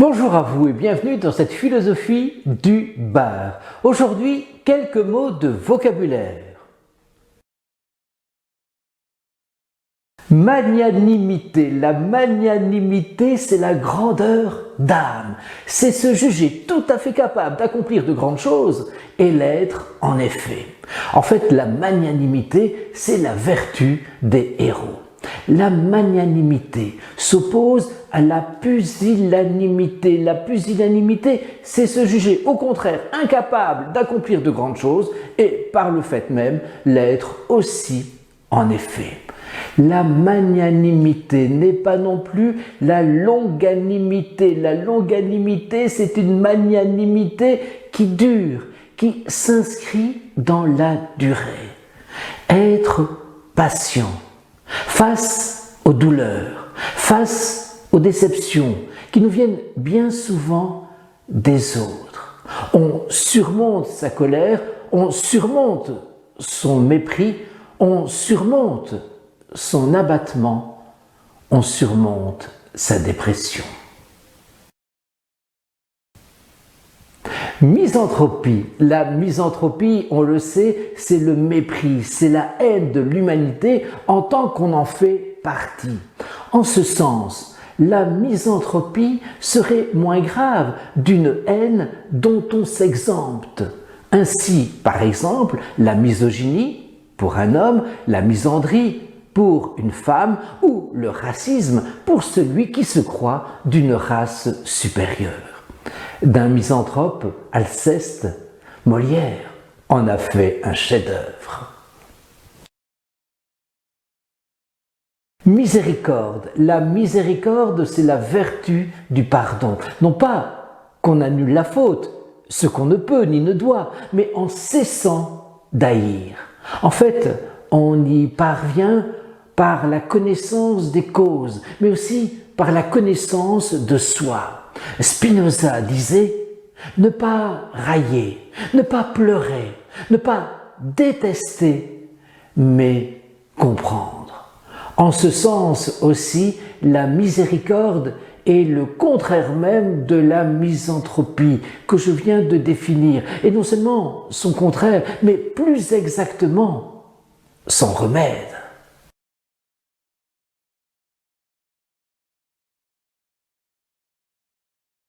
Bonjour à vous et bienvenue dans cette philosophie du bar. Aujourd'hui, quelques mots de vocabulaire. Magnanimité. La magnanimité, c'est la grandeur d'âme. C'est se juger tout à fait capable d'accomplir de grandes choses et l'être en effet. En fait, la magnanimité, c'est la vertu des héros. La magnanimité s'oppose à la pusillanimité. La pusillanimité, c'est se juger au contraire incapable d'accomplir de grandes choses et par le fait même l'être aussi en effet. La magnanimité n'est pas non plus la longanimité. La longanimité, c'est une magnanimité qui dure, qui s'inscrit dans la durée. Être patient face aux douleurs, face aux déceptions qui nous viennent bien souvent des autres. On surmonte sa colère, on surmonte son mépris, on surmonte son abattement, on surmonte sa dépression. Misanthropie. La misanthropie, on le sait, c'est le mépris, c'est la haine de l'humanité en tant qu'on en fait partie. En ce sens, la misanthropie serait moins grave d'une haine dont on s'exempte. Ainsi, par exemple, la misogynie pour un homme, la misandrie pour une femme ou le racisme pour celui qui se croit d'une race supérieure. D'un misanthrope, Alceste, Molière en a fait un chef-d'œuvre. Miséricorde. La miséricorde, c'est la vertu du pardon. Non pas qu'on annule la faute, ce qu'on ne peut ni ne doit, mais en cessant d'haïr. En fait, on y parvient par la connaissance des causes, mais aussi par la connaissance de soi. Spinoza disait « Ne pas railler, ne pas pleurer, ne pas détester, mais comprendre ». En ce sens aussi, la miséricorde est le contraire même de la misanthropie que je viens de définir. Et non seulement son contraire, mais plus exactement son remède.